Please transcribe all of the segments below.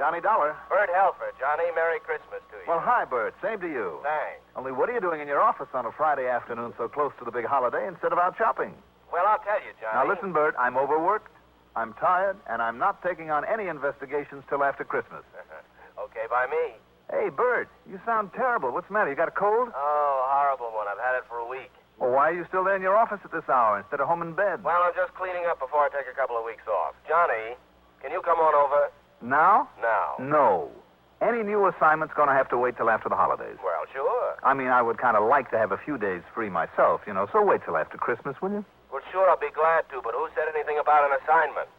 Johnny Dollar. Bert Helfer. Johnny, Merry Christmas to you. Well, hi, Bert. Same to you. Thanks. Only what are you doing in your office on a Friday afternoon so close to the big holiday instead of out shopping? Well, I'll tell you, Johnny. Now, listen, Bert. I'm overworked, I'm tired, and I'm not taking on any investigations till after Christmas. Okay, by me. Hey, Bert, you sound terrible. What's the matter? You got a cold? Oh, horrible one. I've had it for a week. Well, why are you still there in your office at this hour instead of home in bed? Well, I'm just cleaning up before I take a couple of weeks off. Johnny, can you come on over? Now? Now. No. Any new assignment's going to have to wait till after the holidays. Well, sure. I mean, I would kind of like to have a few days free myself, so wait till after Christmas, will you? Well, sure, I'll be glad to, but who said anything about an assignment?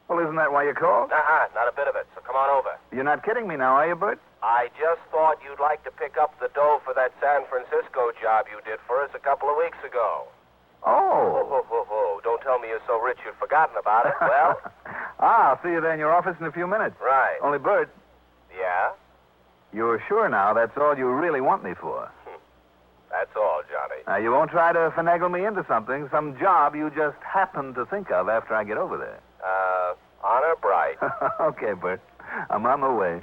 Well, isn't that why you called? Not a bit of it, so come on over. You're not kidding me now, are you, Bert? I just thought you'd like to pick up the dough for that San Francisco job you did for us a couple of weeks ago. Oh. Don't tell me you're so rich you've forgotten about it. Well? I'll see you there in your office in a few minutes. Right. Only, Bert, Yeah? you're sure now that's all you really want me for? That's all, Johnny. Now, you won't try to finagle me into something, some job you just happen to think of after I get over there. Honor bright. Okay, Bert. I'm on my way.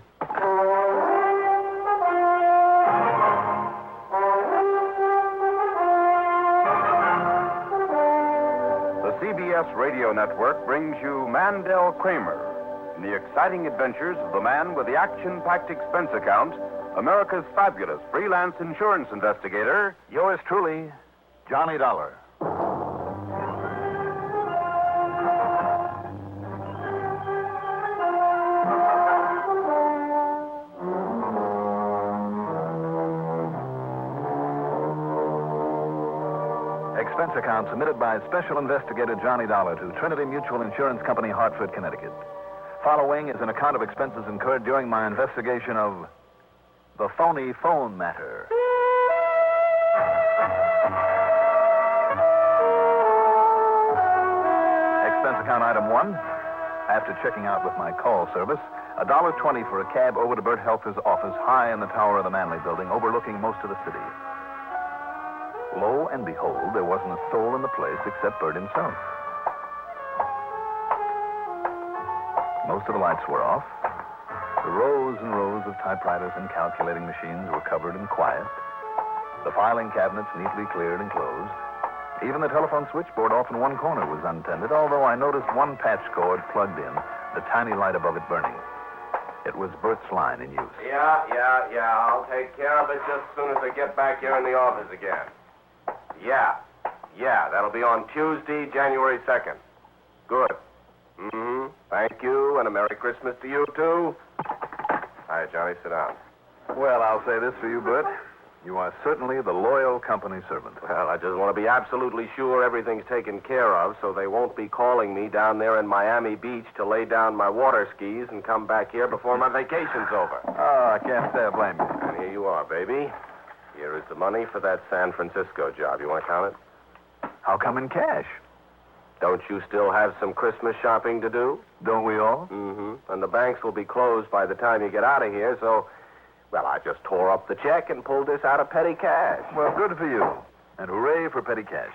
The CBS Radio Network brings you Mandel Kramer in the exciting adventures of the man with the action-packed expense account, America's fabulous freelance insurance investigator. Yours truly, Johnny Dollar. Expense account submitted by Special Investigator Johnny Dollar to Trinity Mutual Insurance Company, Hartford, Connecticut. Following is an account of expenses incurred during my investigation of the Phony phone matter. Expense account item 1. After checking out with my call service, $1.20 for a cab over to Bert Helfer's office high in the tower of the Manley building overlooking most of the city. Lo and behold, there wasn't a soul in the place except Bert himself. Most of the lights were off. The rows and rows of typewriters and calculating machines were covered and quiet. The filing cabinets neatly cleared and closed. Even the telephone switchboard off in one corner was untended, although I noticed one patch cord plugged in, the tiny light above it burning. It was Bert's line in use. Yeah. I'll take care of it just as soon as I get back here in the office again. Yeah, that'll be on Tuesday, January 2nd. Good. Thank you, and a Merry Christmas to you, too. All right, Johnny, sit down. Well, I'll say this for you, Bert. You are certainly the loyal company servant. Well, I just want to be absolutely sure everything's taken care of so they won't be calling me down there in Miami Beach to lay down my water skis and come back here before my vacation's over. Oh, I can't say I blame you. And here you are, baby. Here is the money for that San Francisco job. You want to count it? How come in cash? Don't you still have some Christmas shopping to do? Don't we all? And the banks will be closed by the time you get out of here, so... Well, I just tore up the check and pulled this out of petty cash. Well, good for you. And hooray for petty cash.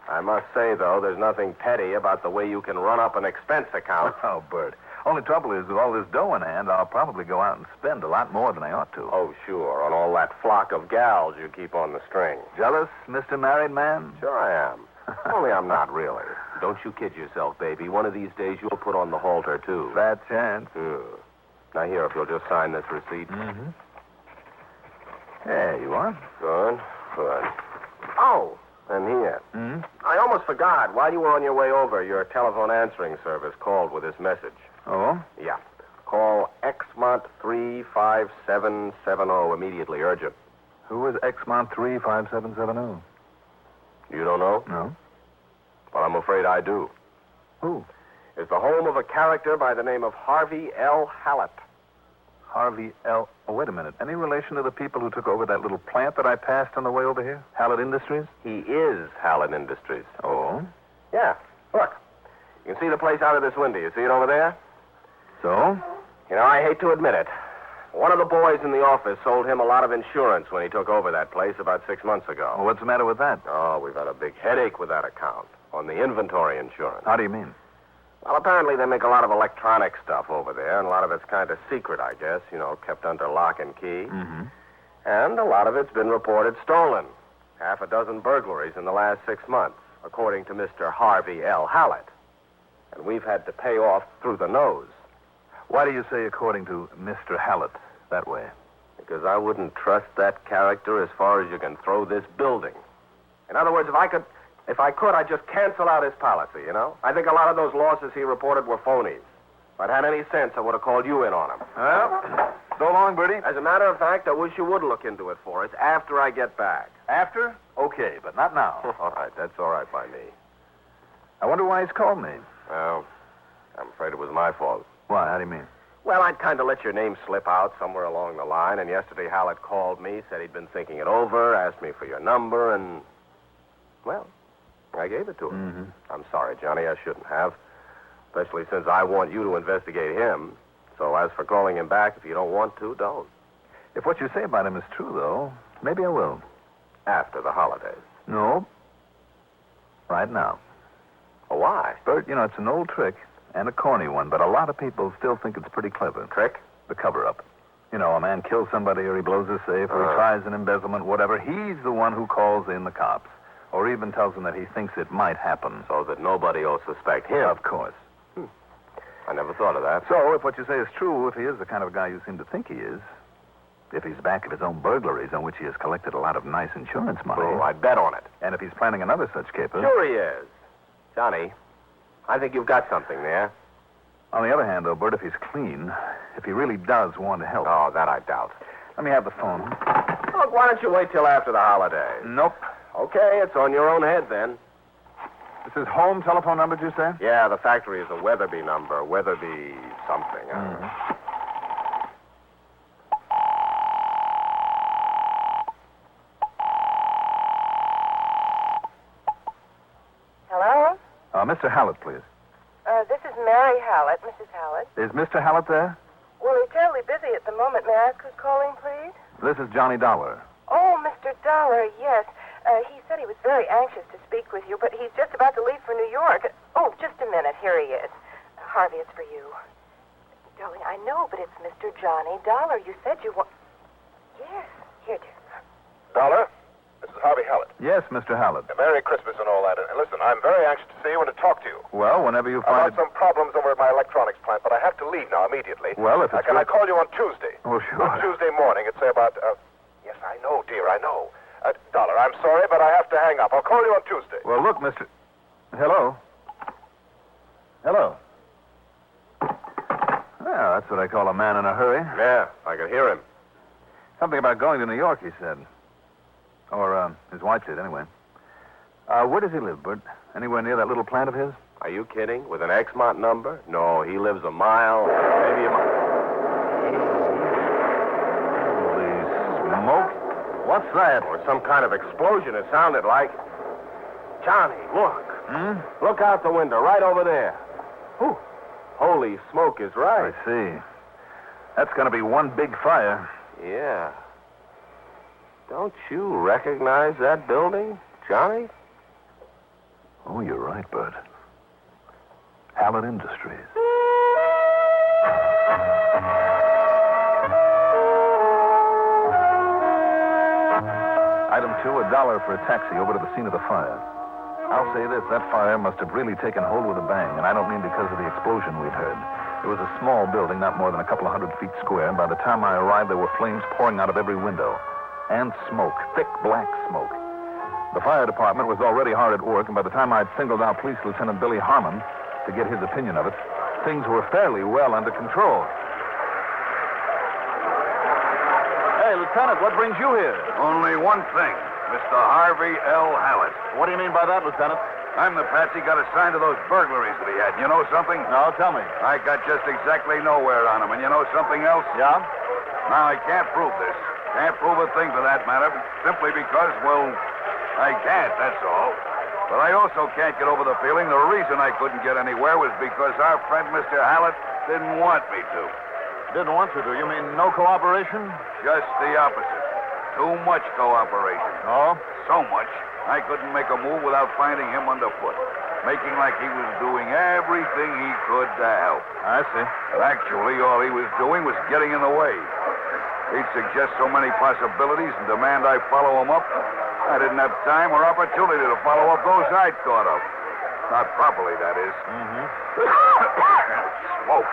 I must say, though, there's nothing petty about the way you can run up an expense account. Oh, Bert. Only trouble is, with all this dough in hand, I'll probably go out and spend a lot more than I ought to. Oh, sure, on all that flock of gals you keep on the string. Jealous, Mr. Married Man? Sure I am. Only I'm not really. Don't you kid yourself, baby. One of these days you'll put on the halter, too. Fat chance. Now, here, if you'll just sign this receipt. There you are. Good. Oh, and here. I almost forgot. While you were on your way over, your telephone answering service called with this message. Oh? Yeah. Call Exmont 35770 immediately, urgent. Who is Exmont 35770? You don't know? No. Well, I'm afraid I do. Who? It's the home of a character by the name of Harvey L. Hallett. Harvey L. Oh, wait a minute. Any relation to the people who took over that little plant that I passed on the way over here? Hallett Industries? He is Hallett Industries. Oh? Yeah. Look. You can see the place out of this window. You see it over there? So? You know, I hate to admit it. One of the boys in the office sold him a lot of insurance when he took over that place about 6 months ago. Well, what's the matter with that? Oh, we've had a big headache with that account on the inventory insurance. How do you mean? Well, apparently they make a lot of electronic stuff over there, and a lot of it's kind of secret, I guess, kept under lock and key. Mm-hmm. And a lot of it's been reported stolen. Half a dozen burglaries in the last 6 months, according to Mr. Harvey L. Hallett. And we've had to pay off through the nose. Why do you say according to Mr. Hallett that way? Because I wouldn't trust that character as far as you can throw this building. In other words, if I could, I'd just cancel out his policy, I think a lot of those losses he reported were phonies. If I'd had any sense, I would have called you in on them. Well, so long, Bertie. As a matter of fact, I wish you would look into it for us after I get back. After? Okay, but not now. All right, that's all right by me. I wonder why he's called me. Well, I'm afraid it was my fault. Why? How do you mean? Well, I'd kind of let your name slip out somewhere along the line, and yesterday Hallett called me, said he'd been thinking it over, asked me for your number, and, well, I gave it to him. Mm-hmm. I'm sorry, Johnny, I shouldn't have, especially since I want you to investigate him. So as for calling him back, if you don't want to, don't. If what you say about him is true, though, maybe I will. After the holidays. No. Right now. Well, why? Bert, it's an old trick and a corny one, but a lot of people still think it's pretty clever. Trick? The cover-up. A man kills somebody or he blows his safe or he tries an embezzlement, whatever. He's the one who calls in the cops or even tells them that he thinks it might happen. So that nobody will suspect him. Of course. I never thought of that. So, if what you say is true, if he is the kind of guy you seem to think he is, if he's back of his own burglaries on which he has collected a lot of nice insurance money... Oh, I'd bet on it. And if he's planning another such caper... Sure he is. Johnny, I think you've got something there. On the other hand, though, Bert, if he's clean, if he really does want to help... Oh, that I doubt. Let me have the phone. Look, why don't you wait till after the holidays? Nope. Okay, it's on your own head then. This is home telephone number, did you say? Yeah, the factory is a Weatherby number. Weatherby something. Hello? Mr. Hallett, please. This is Mary Hallett, Mrs. Hallett. Is Mr. Hallett there? Well, he's terribly busy at the moment. May I ask who's calling, please? This is Johnny Dollar. Oh, Mr. Dollar, yes. He said he was very anxious to speak with you, but he's just about to leave for New York. Oh, just a minute. Here he is. Harvey, it's for you. Darling, I know, but it's Mr. Johnny Dollar. You said you want... Yes. Here, dear. Dollar, this is Harvey Hallett. Yes, Mr. Hallett. Merry Christmas and all that. And listen, I'm very anxious to see you and to talk to you. Well, whenever you I've find had some problems over at my electronics plant, but I have to leave now immediately. Well, if it's Can I good- call you on Tuesday? Oh, sure. On Tuesday morning at, say, about... Yes, I know, dear, I know. Dollar, I'm sorry, but I have to hang up. I'll call you on Tuesday. Well, look, Mr... Hello? Hello? Well, that's what I call a man in a hurry. Yeah, I could hear him. Something about going to New York, he said. Or, his wife did, anyway. Where does he live, Bert? Anywhere near that little plant of his? Are you kidding? With an Exmont number? No, he lives a mile, maybe a mile. Holy smoke. What's that? Or some kind of explosion, it sounded like. Johnny, look. Look out the window, right over there. Whew. Holy smoke is right. I see. That's going to be one big fire. Yeah. Don't you recognize that building, Johnny? Oh, you're right, Bert. Hallett Industries. Item 2, $1 for a taxi over to the scene of the fire. I'll say this, that fire must have really taken hold with a bang, and I don't mean because of the explosion we'd heard. It was a small building, not more than a couple of 100 feet square, and by the time I arrived, there were flames pouring out of every window. And smoke, thick black smoke. The fire department was already hard at work, and by the time I'd singled out Police Lieutenant Billy Harmon to get his opinion of it, things were fairly well under control. Hey, Lieutenant, what brings you here? Only one thing, Mr. Harvey L. Hallett. What do you mean by that, Lieutenant? I'm the patsy got assigned to those burglaries that he had. You know something? No, tell me. I got just exactly nowhere on him. And you know something else? Yeah? Now, I can't prove this. Can't prove a thing for that matter, simply because, well, I can't, that's all. But I also can't get over the feeling the reason I couldn't get anywhere was because our friend Mr. Hallett didn't want me to. Didn't want you to. You mean no cooperation? Just the opposite. Too much cooperation. Oh? So much, I couldn't make a move without finding him underfoot. making like he was doing everything he could to help. I see. But actually, all he was doing was getting in the way. He'd suggest so many possibilities and demand I follow him up. I didn't have time or opportunity to follow up those I'd thought of. Not properly, that is. Smoke.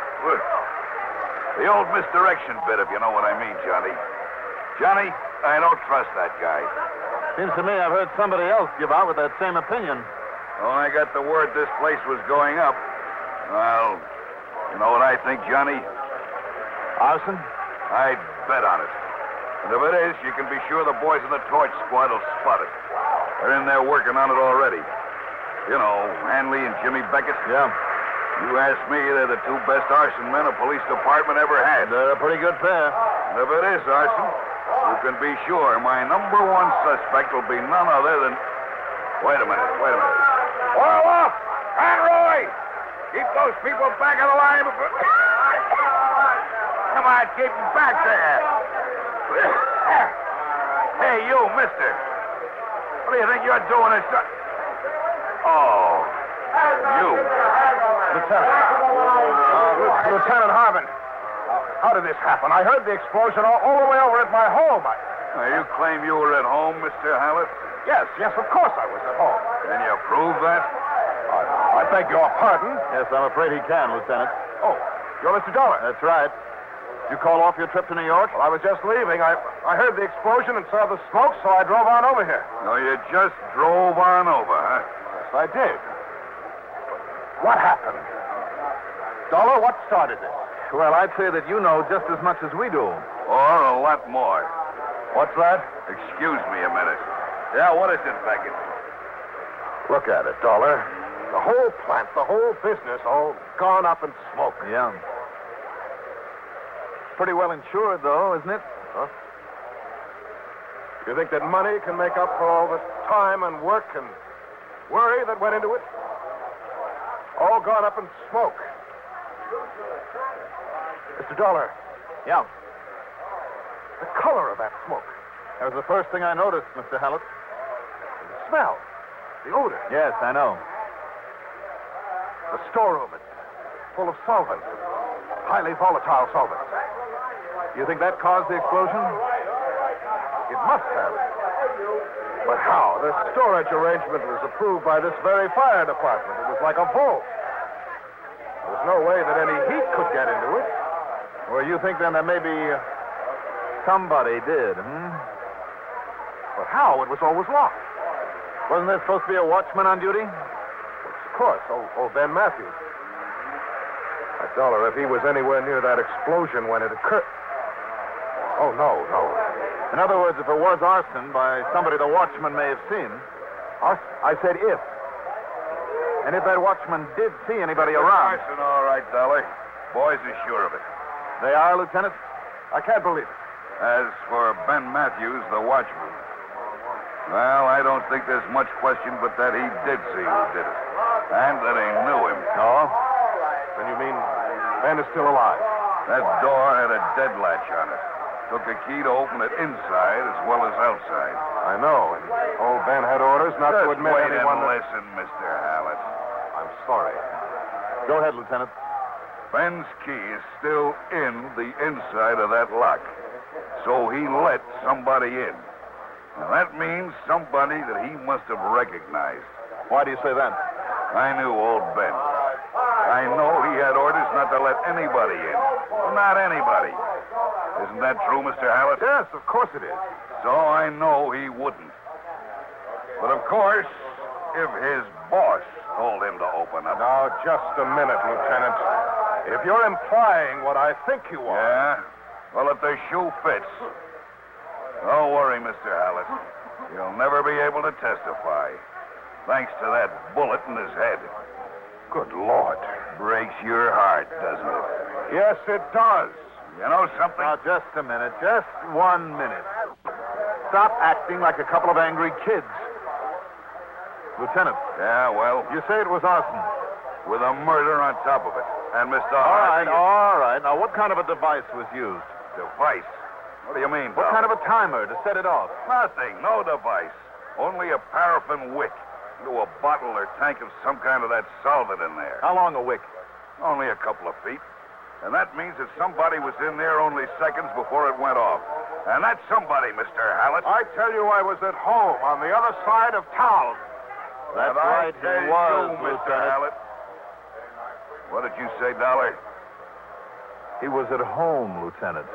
The old misdirection bit, if you know what I mean, Johnny. Johnny, I don't trust that guy. Seems to me I've heard somebody else give out with that same opinion. When I got the word this place was going up, well, you know what I think, Johnny? Arson? I'd bet on it. And if it is, you can be sure the boys in the torch squad will spot it. They're in there working on it already. You know, Hanley and Jimmy Beckett. Yeah. You ask me, they're the two best arson men a police department ever had. They're a pretty good pair. And if it is arson, you can be sure my number one suspect will be none other than... Wait a minute. Oil off! Conroy! Keep those people back of the line before... Come on, keep them back there. Hey, you, mister. What do you think you're doing this... Oh, you. Lieutenant Harvin, how did this happen? I heard the explosion all the way over at my home. Now, you claim you were at home, Mr. Hallett? Yes, of course I was at home. Can you prove that? I beg your pardon. Yes, I'm afraid he can, Lieutenant. Oh, you're Mr. Dollar. That's right. You call off your trip to New York? Well, I was just leaving. I heard the explosion and saw the smoke, so I drove on over here. No, you just drove on over, huh? Yes, I did. What happened? Dollar, what started this? Well, I'd say that you know just as much as we do. Or a lot more. What's that? Excuse me a minute. Yeah, what is it, Beckett? Look at it, Dollar. The whole plant, the whole business, all gone up in smoke. Yeah. Pretty well insured, though, isn't it? Huh? You think that money can make up for all the time and work and worry that went into it? All gone up in smoke. Mr. Dollar. Yeah. The color of that smoke. That was the first thing I noticed, Mr. Hallett. The smell. The odor. Yes, I know. The storeroom. It's full of solvents. Highly volatile solvents. You think that caused the explosion? It must have. But how? The storage arrangement was approved by this very fire department. It was like a vault. There was no way that any heat could get into it. Well, you think then that maybe somebody did, But how? It was always locked. Wasn't there supposed to be a watchman on duty? Of course. Oh, Ben Matthews. That Dollar, if he was anywhere near that explosion when it occurred. Oh, no. In other words, if it was arson by somebody the watchman may have seen. Arson? I said if. And if that watchman did see anybody around. Arson, all right, Dollar. Boys are sure of it. They are, Lieutenant? I can't believe it. As for Ben Matthews, the watchman, well, I don't think there's much question but that he did see who did it. And that he knew him. No? Then you mean Ben is still alive? That door had a dead latch on it. Took a key to open it inside as well as outside. I know, and old Ben had orders not to admit wait anyone. and listen, Mr. Hallett. I'm sorry. Go ahead, Lieutenant. Ben's key is still in the inside of that lock. So he let somebody in. Now, that means somebody that he must have recognized. Why do you say that? I knew old Ben. I know he had orders not to let anybody in. Not anybody. Isn't that true, Mr. Hallett? Yes, of course it is. So I know he wouldn't. But of course, if his boss told him to open up... Now, just a minute, Lieutenant. If you're implying what I think you are... Yeah? Well, if the shoe fits. Don't worry, Mr. Hallett. You'll never be able to testify. Thanks to that bullet in his head. Good Lord. Breaks your heart, doesn't it? Yes, it does. You know something? Now, just a minute. Just 1 minute. Stop acting like a couple of angry kids. Lieutenant. Yeah, well, You say it was arson. with a murder on top of it. And Mr. All right. Now, what kind of a device was used? Device? What do you mean, What kind of a timer to set it off? Nothing. No device. Only a paraffin wick. into a bottle or tank of some kind of that solvent in there. How long a wick? Only a couple of feet. And that means that somebody was in there only seconds before it went off. And that somebody, Mr. Hallett. I tell you, I was at home on the other side of town. That's right, he was, Mr. Hallett. What did you say, Dollar? He was at home, Lieutenant.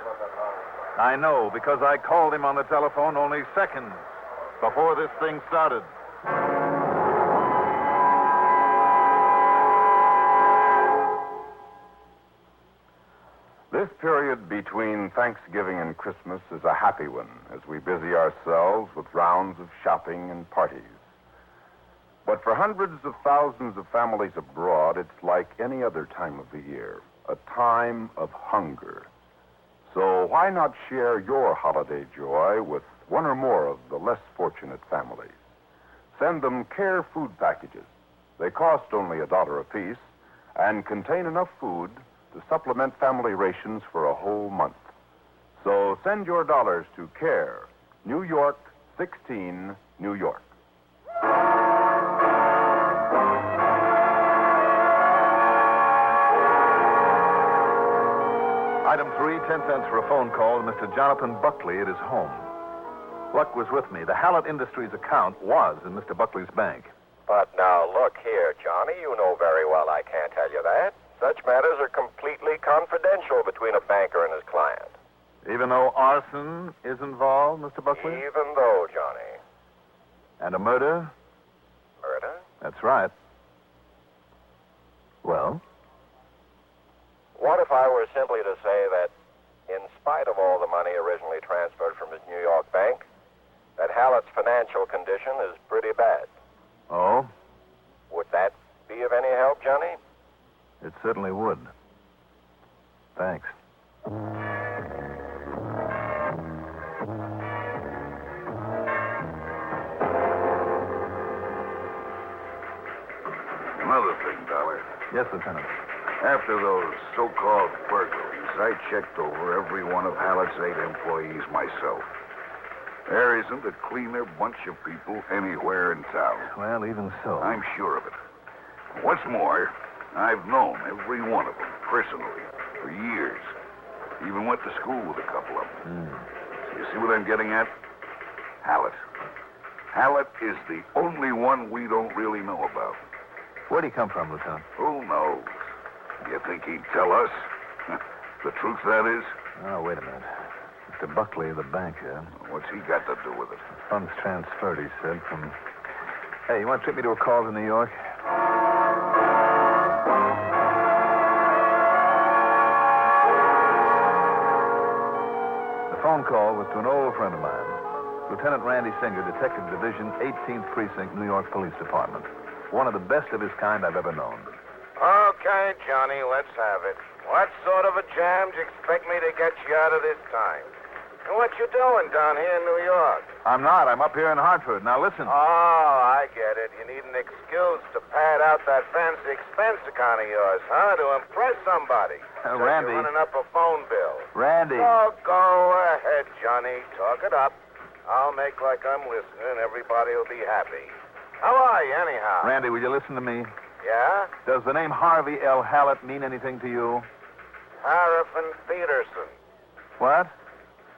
I know, because I called him on the telephone only seconds before this thing started. This period between Thanksgiving and Christmas is a happy one as we busy ourselves with rounds of shopping and parties. But for hundreds of thousands of families abroad, it's like any other time of the year, a time of hunger. So why not share your holiday joy with one or more of the less fortunate families? Send them Care food packages. They cost only $1 apiece and contain enough food to supplement family rations for a whole month. So send your dollars to Care, New York, 16, New York. Item 3, 10 cents for a phone call to Mr. Jonathan Buckley at his home. Luck was with me. The Hallett Industries account was in Mr. Buckley's bank. But now, look here, Johnny. You know very well I can't tell you that. Such matters are completely confidential between a banker and his client. Even though arson is involved, Mr. Buckley? Even though, Johnny. And a murder? Murder? That's right. Well? What if I were simply to say that, in spite of all the money originally transferred from his New York bank, that Hallett's financial condition is pretty bad? Oh? Would that be of any help, Johnny? It certainly would. Thanks. Another thing, Dollar. Yes, Lieutenant. After those so-called burglaries, I checked over every one of Hallett's 8 employees myself. There isn't a cleaner bunch of people anywhere in town. Well, even so. I'm sure of it. What's more, I've known every one of them personally for years. Even went to school with a couple of them. So you see what I'm getting at? Hallett. Hallett is the only one we don't really know about. Where'd he come from, Lieutenant? Who knows? You think he'd tell us? The truth, that is? Oh, wait a minute. Mr. Buckley, the banker. What's he got to do with it? Funds transferred, he said, from... Hey, you want to treat me to a call to New York? The phone call was to an old friend of mine, Lieutenant Randy Singer, Detective Division, 18th Precinct, New York Police Department. One of the best of his kind I've ever known. Okay, Johnny, let's have it. What sort of a jam do you expect me to get you out of this time? And what you doing down here in New York? I'm not. I'm up here in Hartford. Now, listen. Oh, I get it. You need an excuse to pad out that fancy expense account of yours, huh? To impress somebody. So Randy. you're running up a phone bill. Randy. Oh, go ahead, Johnny. Talk it up. I'll make like I'm listening, and everybody will be happy. How are you, anyhow? Randy, will you listen to me? Yeah? Does the name Harvey L. Hallett mean anything to you? Harrison Peterson. What?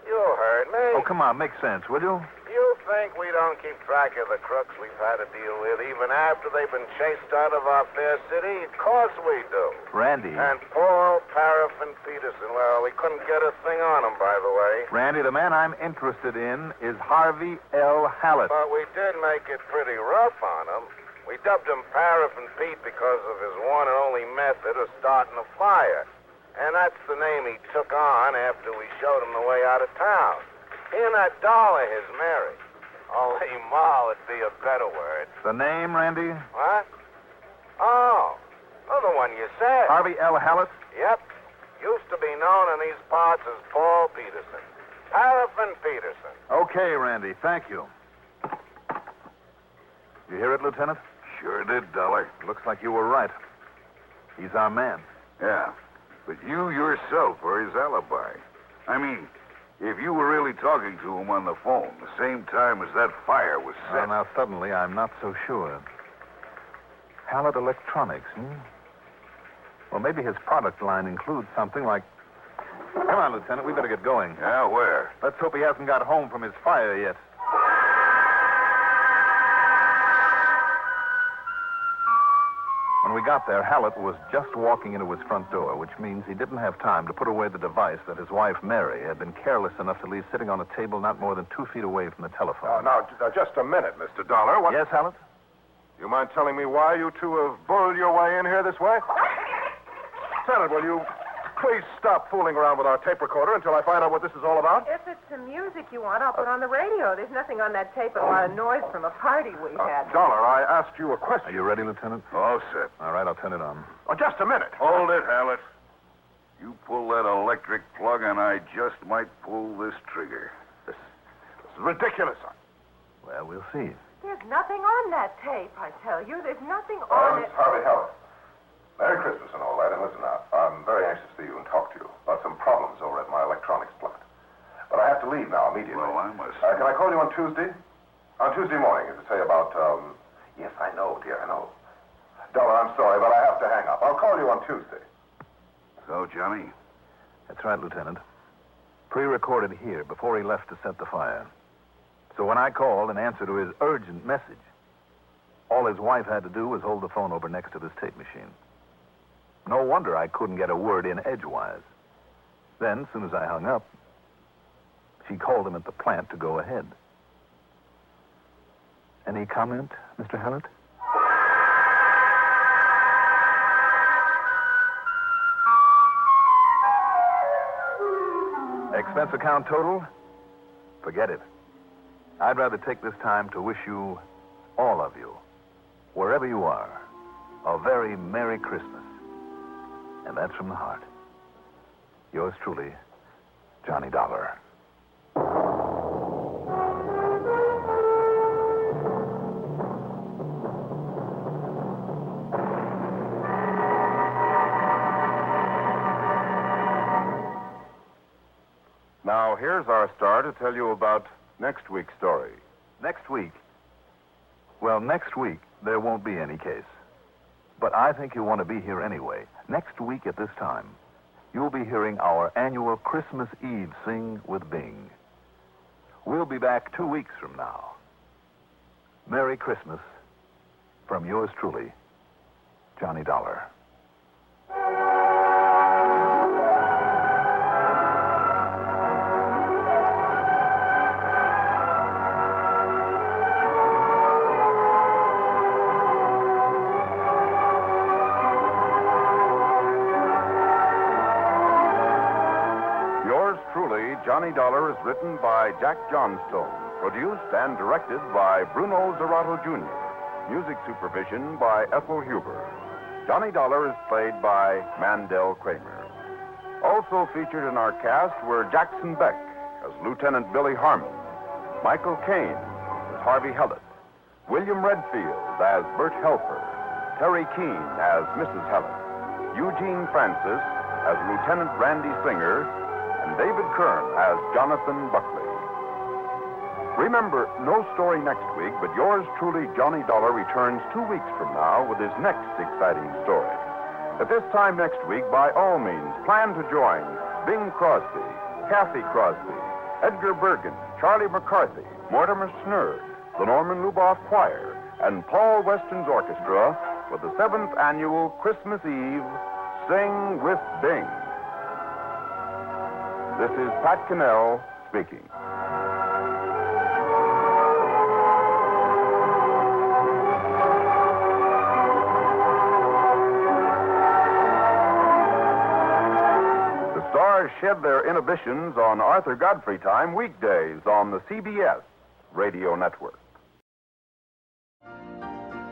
You heard me. Oh, come on. Make sense, will you? You think we don't keep track of the crooks we've had to deal with even after they've been chased out of our fair city? Of course we do. Randy. And Paul Paraffin Peterson, well, we couldn't get a thing on him, by the way. Randy, the man I'm interested in is Harvey L. Hallett. But we did make it pretty rough on him. We dubbed him Paraffin Pete because of his one and only method of starting a fire. And that's the name he took on after we showed him the way out of town. He and that doll of his, Mary. Only Ma would be a better word. The name, Randy? What? Oh, the one you said. Harvey L. Hallett? Yep. Used to be known in these parts as Paul Peterson. Paraffin Peterson. Okay, Randy. Thank you. You hear it, Lieutenant? Sure did, Dollar. Looks like you were right. He's our man. Yeah. But you yourself are his alibi. I mean, if you were really talking to him on the phone the same time as that fire was set... Well, now, suddenly, I'm not so sure. Hallett Electronics, Well, maybe his product line includes something like... Come on, Lieutenant, we better get going. Yeah, where? Let's hope he hasn't got home from his fire yet. When we got there, Hallett was just walking into his front door, which means he didn't have time to put away the device that his wife, Mary, had been careless enough to leave sitting on a table not more than 2 feet away from the telephone. Now, just a minute, Mr. Dollar. What... Yes, Hallett? You mind telling me why you two have bulled your way in here this way? Lieutenant, will you please stop fooling around with our tape recorder until I find out what this is all about? If it's the music you want, I'll put on the radio. There's nothing on that tape but a lot of noise from a party we had. Dollar, I asked you a question. Are you ready, Lieutenant? All set. All right, I'll turn it on. Oh, just a minute. Hold it, Hallett. You pull that electric plug, and I just might pull this trigger. This is ridiculous. Well, we'll see. There's nothing on that tape, I tell you. There's nothing on it. Harvey Hallett. Merry Christmas and all that, and listen now. I'm very anxious to see you and talk to you about some problems over at my electronics plant. But I have to leave now immediately. Well, I must... Can I call you on Tuesday? On Tuesday morning, to say about, Yes, I know, dear, I know. Dollar, I'm sorry, but I have to hang up. I'll call you on Tuesday. So, Johnny? That's right, Lieutenant. Pre-recorded here before he left to set the fire. So when I called in answer to his urgent message, all his wife had to do was hold the phone over next to this tape machine. No wonder I couldn't get a word in edgewise. Then, as soon as I hung up, she called him at the plant to go ahead. Any comment, Mr. Hallett? Expense account total? Forget it. I'd rather take this time to wish you, all of you, wherever you are, a very Merry Christmas. And that's from the heart. Yours truly, Johnny Dollar. Now, here's our star to tell you about next week's story. Next week? Well, next week, there won't be any case. But I think you'll want to be here anyway. Next week at this time, you'll be hearing our annual Christmas Eve Sing with Bing. We'll be back 2 weeks from now. Merry Christmas from yours truly, Johnny Dollar. Johnny Dollar is written by Jack Johnstone, produced and directed by Bruno Zerato Jr., music supervision by Ethel Huber. Johnny Dollar is played by Mandel Kramer. Also featured in our cast were Jackson Beck as Lieutenant Billy Harmon, Michael Caine as Harvey Hallett, William Redfield as Bert Helfer, Terry Keene as Mrs. Hallett, Eugene Francis as Lieutenant Randy Singer, and David Kern as Jonathan Buckley. Remember, no story next week, but yours truly, Johnny Dollar, returns 2 weeks from now with his next exciting story. At this time next week, by all means, plan to join Bing Crosby, Kathy Crosby, Edgar Bergen, Charlie McCarthy, Mortimer Snurd, the Norman Luboff Choir, and Paul Weston's Orchestra with the 7th annual Christmas Eve Sing with Bing. This is Pat Cannell speaking. The stars shed their inhibitions on Arthur Godfrey time weekdays on the CBS Radio Network.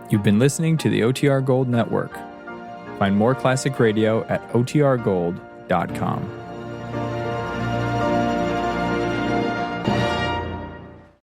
You've been listening to the OTR Gold Network. Find more classic radio at otrgold.com.